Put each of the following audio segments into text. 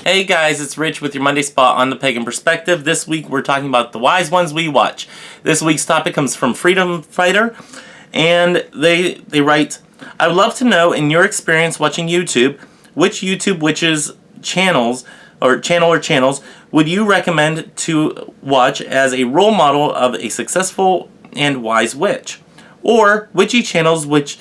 Hey guys, it's Rich with your Monday Spot on the Pagan Perspective. This week we're talking about the wise ones we watch. This week's topic comes from Freedom Fighter, and they write, I would love to know, in your experience watching YouTube, which YouTube witches channels would you recommend to watch as a role model of a successful and wise witch? Or witchy channels which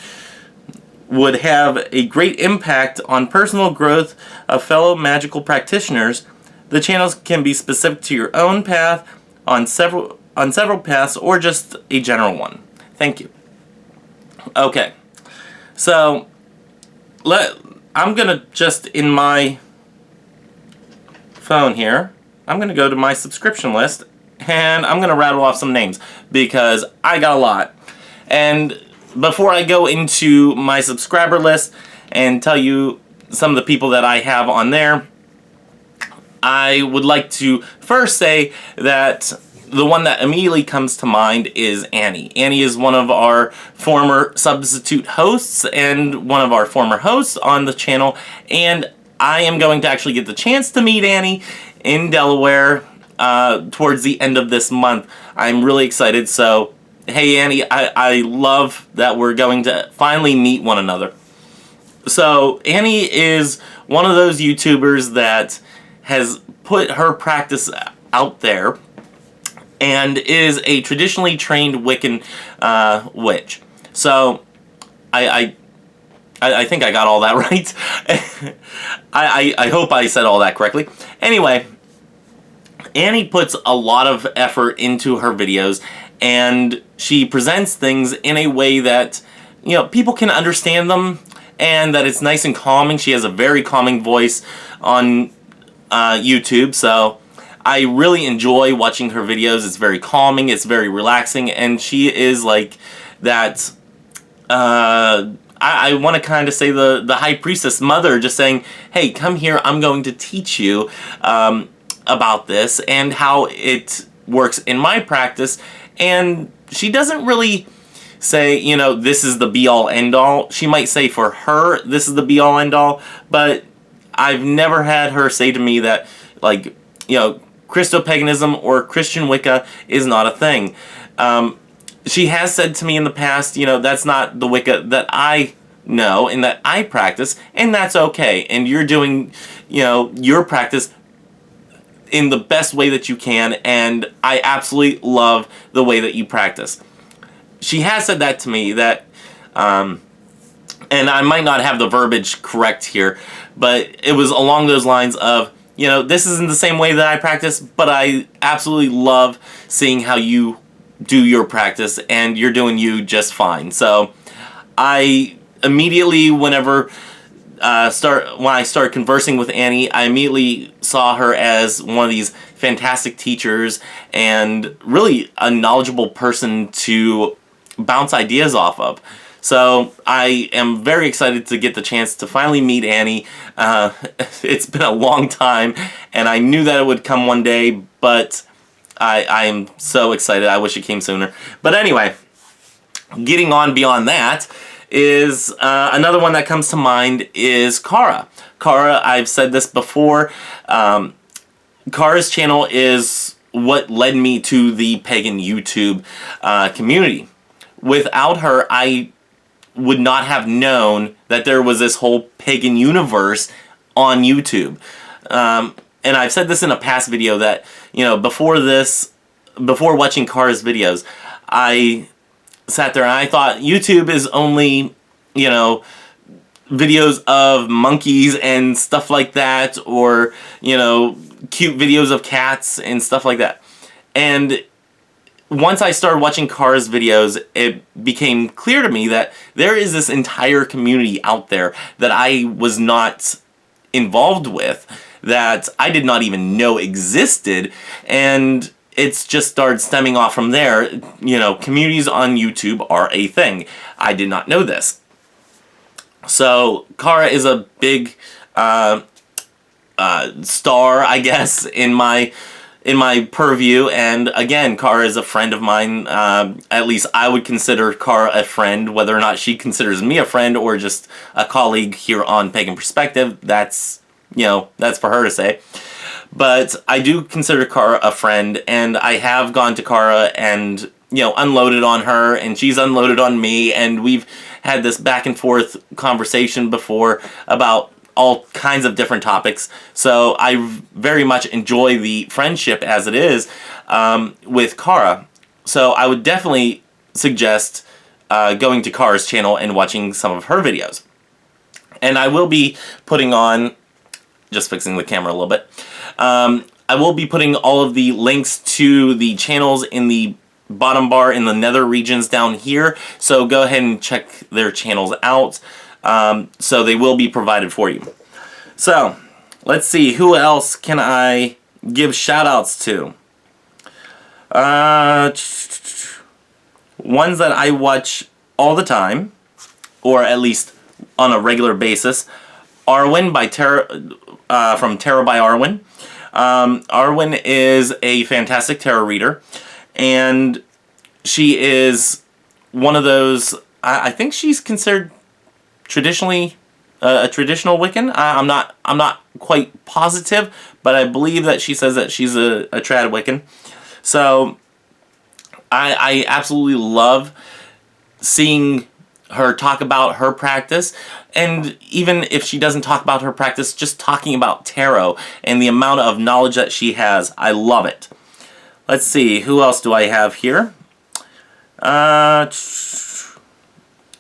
would have a great impact on personal growth of fellow magical practitioners. The channels can be specific to your own path, on several paths, or just a general one. Thank you. Okay, so I'm gonna just, in my phone here, I'm gonna go to my subscription list and I'm gonna rattle off some names because I got a lot. And before I go into my subscriber list and tell you some of the people that I have on there, I would like to first say that the one that immediately comes to mind is Annie. Annie is one of our former substitute hosts and one of our former hosts on the channel, and I am going to actually get the chance to meet Annie in Delaware towards the end of this month. I'm really excited, so hey Annie, I love that we're going to finally meet one another. So Annie is one of those YouTubers that has put her practice out there and is a traditionally trained Wiccan witch. So I think I got all that right. I hope I said all that correctly. Anyway, Annie puts a lot of effort into her videos, and she presents things in a way that, you know, people can understand them and that it's nice and calming. She has a very calming voice on YouTube, so I really enjoy watching her videos. It's very calming, it's very relaxing, and she is like that, I want to kind of say the high priestess mother, just saying, hey, come here, I'm going to teach you about this and how it works in my practice. And she doesn't really say, you know, this is the be-all, end-all. She might say for her, this is the be-all, end-all, but I've never had her say to me that, like, you know, Christopaganism or Christian Wicca is not a thing. She has said to me in the past, you know, that's not the Wicca that I know and that I practice, and that's okay. And you're doing, you know, your practice in the best way that you can, and I absolutely love the way that you practice. She has said that to me, that, and I might not have the verbiage correct here, but it was along those lines of, you know, this isn't the same way that I practice, but I absolutely love seeing how you do your practice, and you're doing you just fine. So I immediately, when I started conversing with Annie, I immediately saw her as one of these fantastic teachers and really a knowledgeable person to bounce ideas off of. So I am very excited to get the chance to finally meet Annie. It's been a long time, and I knew that it would come one day, but I am so excited. I wish it came sooner. But anyway, getting on beyond that, is another one that comes to mind is Cara. Cara, I've said this before, Cara's channel is what led me to the pagan YouTube community. Without her, I would not have known that there was this whole pagan universe on YouTube. And I've said this in a past video that, you know, before watching Cara's videos, I sat there and I thought YouTube is only, you know, videos of monkeys and stuff like that, or, you know, cute videos of cats and stuff like that. And once I started watching Cara's videos, it became clear to me that there is this entire community out there that I was not involved with, that I did not even know existed, and it's just started stemming off from there. You know, communities on YouTube are a thing. I did not know this. So Cara is a big star, I guess, in my purview, and again, Cara is a friend of mine. At least I would consider Cara a friend. Whether or not she considers me a friend or just a colleague here on Pagan Perspective, that's that's for her to say. But I do consider Kara a friend, and I have gone to Kara and, unloaded on her, and she's unloaded on me, and we've had this back and forth conversation before about all kinds of different topics. So I very much enjoy the friendship as it is with Kara. So I would definitely suggest going to Kara's channel and watching some of her videos. And I will be putting on, just fixing the camera a little bit, I will be putting all of the links to the channels in the bottom bar in the nether regions down here. So go ahead and check their channels out. So they will be provided for you. So let's see, who else can I give shout outs to? Ones that I watch all the time, or at least on a regular basis. Arwen by from Tarot by Arwen. Arwen is a fantastic tarot reader, and she is one of those, I think she's considered traditionally a traditional Wiccan. I'm not quite positive, but I believe that she says that she's a trad Wiccan. So I absolutely love seeing her talk about her practice, and even if she doesn't talk about her practice, just talking about tarot and the amount of knowledge that she has. I love it. Let's see, who else do I have here?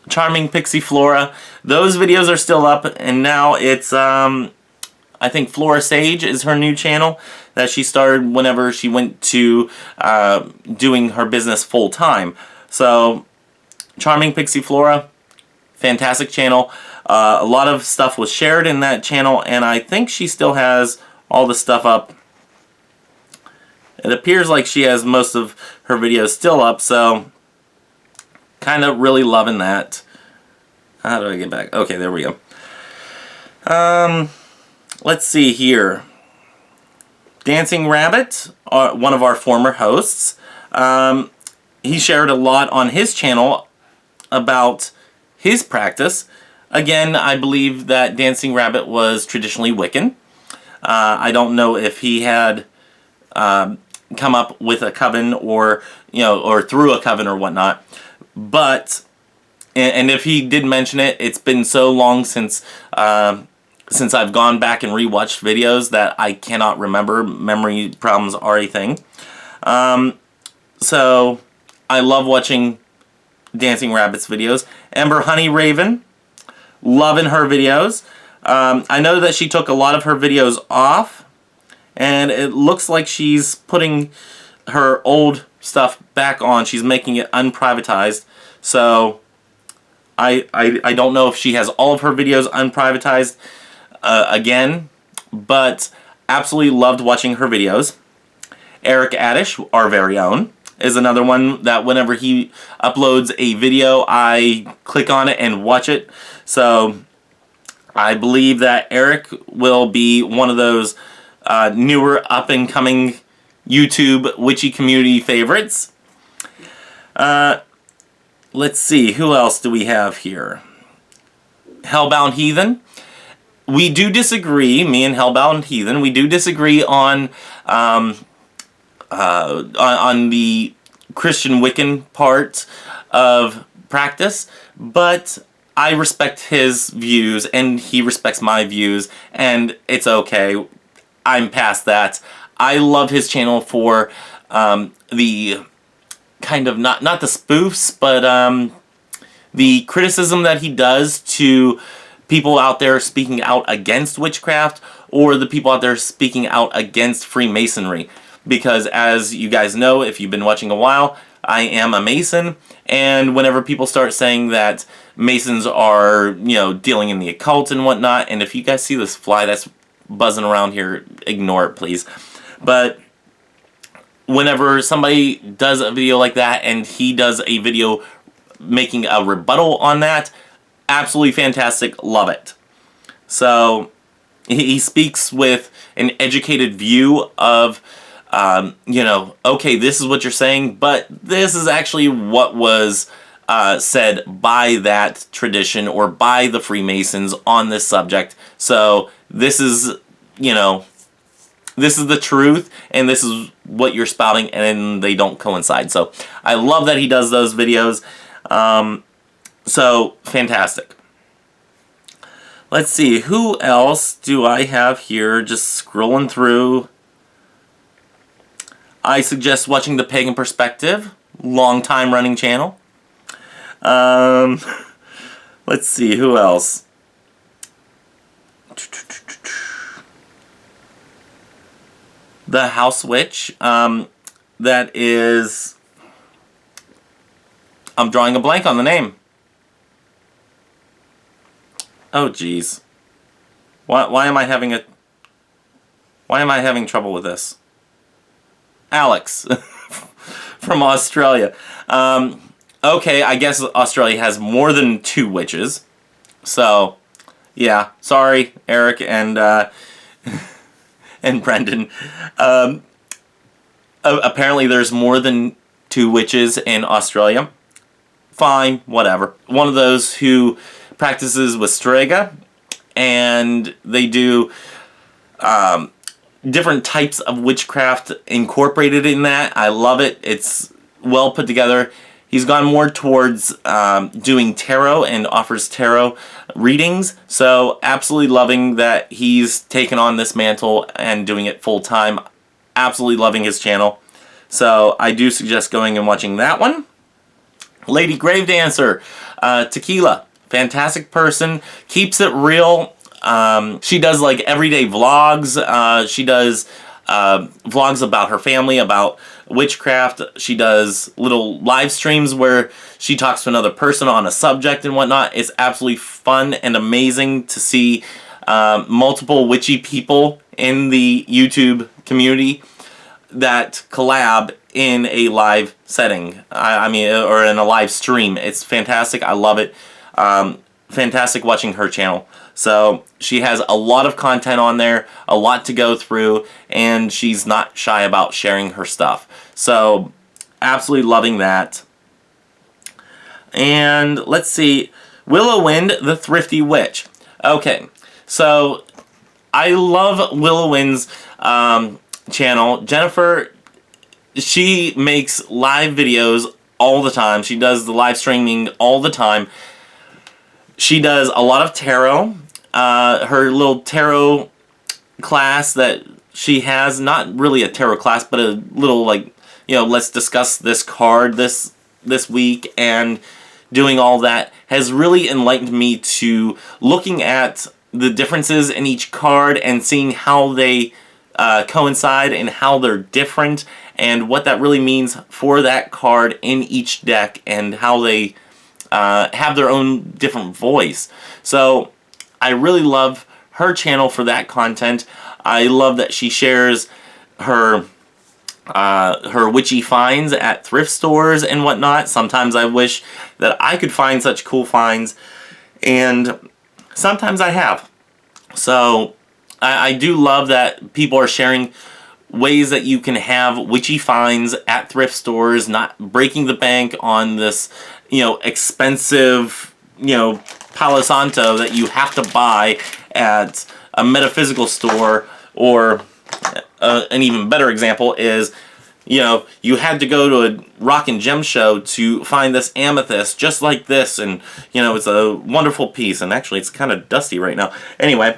Charming Pixie Flora. Those videos are still up, and now it's I think Flora Sage is her new channel that she started whenever she went to doing her business full time. So Charming Pixie Flora, fantastic channel. A lot of stuff was shared in that channel, and I think she still has all the stuff up. It appears like she has most of her videos still up, so kind of really loving that. How do I get back? Okay, there we go. Let's see here. Dancing Rabbit, one of our former hosts, he shared a lot on his channel about his practice. Again, I believe that Dancing Rabbit was traditionally Wiccan. I don't know if he had come up with a coven or through a coven or whatnot, but and if he did mention it, it's been so long since I've gone back and rewatched videos that I cannot remember. Memory problems are a thing. So I love watching Dancing Rabbit's videos. Ember Honey Raven, loving her videos. I know that she took a lot of her videos off, and it looks like she's putting her old stuff back on. She's making it unprivatized. So I don't know if she has all of her videos unprivatized again, but absolutely loved watching her videos. Eric Addish, our very own, is another one that whenever he uploads a video, I click on it and watch it. So I believe that Eric will be one of those newer up-and-coming YouTube witchy community favorites. Let's see, who else do we have here? Hellbound Heathen. We do disagree, me and Hellbound Heathen, we do disagree on the Christian Wiccan part of practice, but I respect his views and he respects my views, and it's okay. I'm past that. I love his channel for the kind of not the spoofs, but the criticism that he does to people out there speaking out against witchcraft, or the people out there speaking out against Freemasonry. Because as you guys know, if you've been watching a while, I am a Mason, and whenever people start saying that Masons are, dealing in the occult and whatnot, and if you guys see this fly that's buzzing around here, ignore it, please. But whenever somebody does a video like that, and he does a video making a rebuttal on that, absolutely fantastic, love it. So he speaks with an educated view of, okay, this is what you're saying, but this is actually what was said by that tradition or by the Freemasons on this subject. So this is you know, this is the truth, and this is what you're spouting, and they don't coincide. So I love that he does those videos. So fantastic. Let's see, who else do I have here? Just scrolling through. I suggest watching the Pagan Perspective, long time running channel. Let's see, who else? The House Witch. That is... I'm drawing a blank on the name. Oh, geez. Why am I having trouble with this? Alex from Australia. Okay, I guess Australia has more than 2 witches. So, yeah. Sorry, Eric and and Brendan. Apparently there's more than 2 witches in Australia. Fine, whatever. One of those who practices with Strega, and they do different types of witchcraft incorporated in that. I love it. It's well put together. He's gone more towards doing tarot and offers tarot readings. So absolutely loving that he's taken on this mantle and doing it full time. Absolutely loving his channel. So I do suggest going and watching that one. Lady Grave Dancer, Tequila. Fantastic person. Keeps it real. She does like everyday vlogs. She does vlogs about her family, about witchcraft. She does little live streams where she talks to another person on a subject and whatnot. It's absolutely fun and amazing to see multiple witchy people in the YouTube community that collab in a live setting. I mean, or in a live stream. It's fantastic. I love it. Fantastic watching her channel. So she has a lot of content on there, a lot to go through, and she's not shy about sharing her stuff. So absolutely loving that. And let's see, Willow Wind, the Thrifty Witch. Okay, so I love Willow Wind's channel. Jennifer, she makes live videos all the time. She does the live streaming all the time. She does a lot of tarot. Her little tarot class that she has, not really a tarot class, but a little like, you know, let's discuss this card this week, and doing all that has really enlightened me to looking at the differences in each card and seeing how they coincide and how they're different and what that really means for that card in each deck and how they have their own different voice. So I really love her channel for that content. I love that she shares her witchy finds at thrift stores and whatnot. Sometimes I wish that I could find such cool finds, and sometimes I have. So I do love that people are sharing ways that you can have witchy finds at thrift stores, not breaking the bank on this, you know, expensive, you know, Palo Santo that you have to buy at a metaphysical store. Or an even better example is, you know, you had to go to a rock and gem show to find this amethyst just like this, and, you know, it's a wonderful piece, and actually it's kind of dusty right now. Anyway,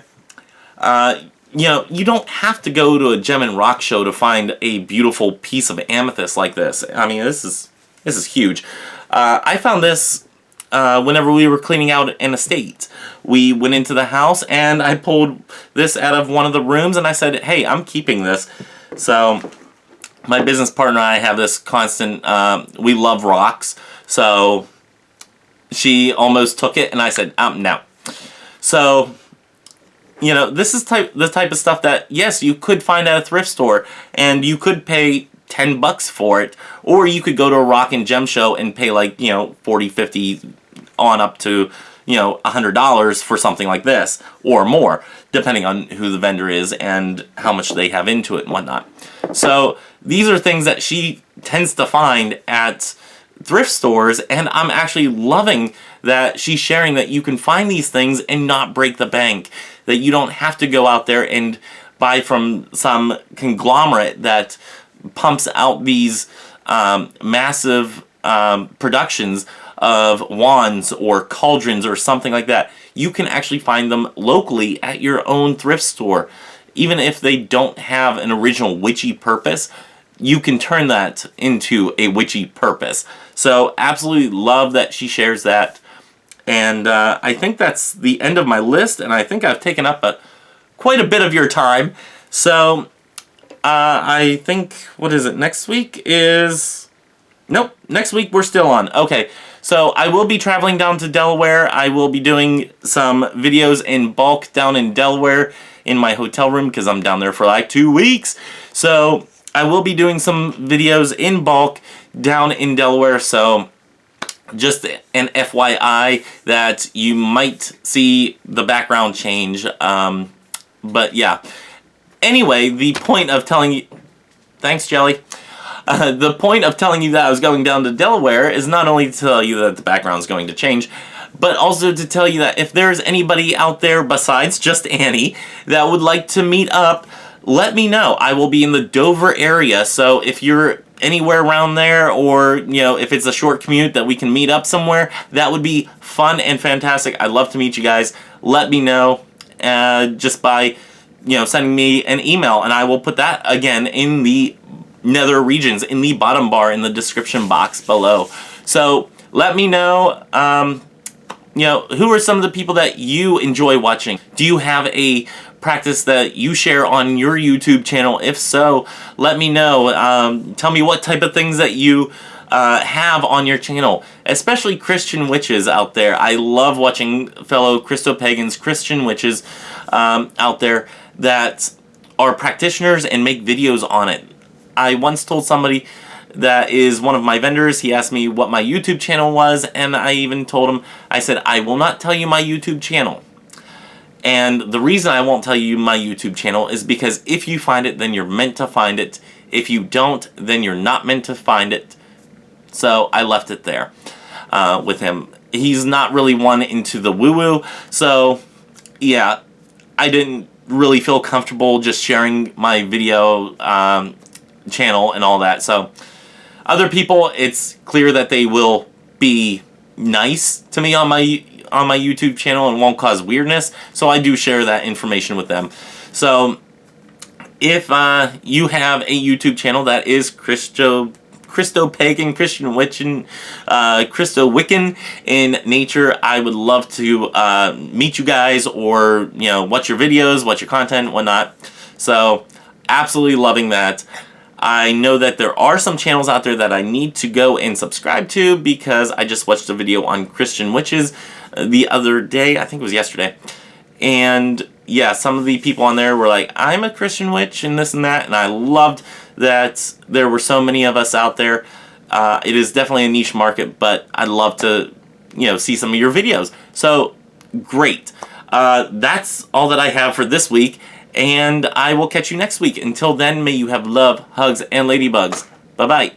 you know, you don't have to go to a gem and rock show to find a beautiful piece of amethyst like this. I mean, this is huge. I found this whenever we were cleaning out an estate. We went into the house and I pulled this out of one of the rooms and I said, hey, I'm keeping this. So my business partner and I have this constant, we love rocks. So she almost took it and I said, no. So, you know, this is the type of stuff that, yes, you could find at a thrift store and you could pay $10 for it, or you could go to a rock and gem show and pay like, you know, $40, $50 on up to, you know, $100 for something like this or more, depending on who the vendor is and how much they have into it and whatnot. So these are things that she tends to find at thrift stores, and I'm actually loving that she's sharing that you can find these things and not break the bank, that you don't have to go out there and buy from some conglomerate that pumps out these massive productions of wands or cauldrons or something like that. You can actually find them locally at your own thrift store. Even if they don't have an original witchy purpose, you can turn that into a witchy purpose. So absolutely love that she shares that. And I think that's the end of my list, and I think I've taken up quite a bit of your time. So I think, what is it, next week is... Nope, next week we're still on. Okay, so I will be traveling down to Delaware. I will be doing some videos in bulk down in Delaware in my hotel room because I'm down there for like 2 weeks. So I will be doing some videos in bulk down in Delaware, so just an FYI that you might see the background change. But yeah. Anyway, the point of telling you... Thanks, Jelly. The point of telling you that I was going down to Delaware is not only to tell you that the background is going to change, but also to tell you that if there's anybody out there besides just Annie that would like to meet up, let me know. I will be in the Dover area, so if you're anywhere around there, or if it's a short commute that we can meet up somewhere, that would be fun and fantastic. I'd love to meet you guys. Let me know just by sending me an email, and I will put that again in the nether regions in the bottom bar in the description box below. So let me know, who are some of the people that you enjoy watching? Do you have a practice that you share on your YouTube channel? If so, let me know. Tell me what type of things that you have on your channel, especially Christian witches out there. I love watching fellow Christo-pagans, Christian witches out there that are practitioners and make videos on it. I once told somebody that is one of my vendors, he asked me what my YouTube channel was, and I even told him, I said, I will not tell you my YouTube channel. And the reason I won't tell you my YouTube channel is because if you find it, then you're meant to find it. If you don't, then you're not meant to find it. So I left it there with him. He's not really one into the woo-woo, so yeah, I didn't really feel comfortable just sharing my video channel and all that. So other people, it's clear that they will be nice to me on my YouTube channel and won't cause weirdness, so I do share that information with them. So if you have a YouTube channel that is Christo-pagan, Christian witchin, Christo-wiccan in nature, I would love to meet you guys, or watch your videos, watch your content, whatnot. So absolutely loving that. I know that there are some channels out there that I need to go and subscribe to, because I just watched a video on Christian witches the other day, I think it was yesterday, and yeah, some of the people on there were like, I'm a Christian witch and this and that, and I loved that there were so many of us out there. It is definitely a niche market, but I'd love to see some of your videos. So great. That's all that I have for this week, and I will catch you next week. Until then, may you have love, hugs, and ladybugs. Bye-bye.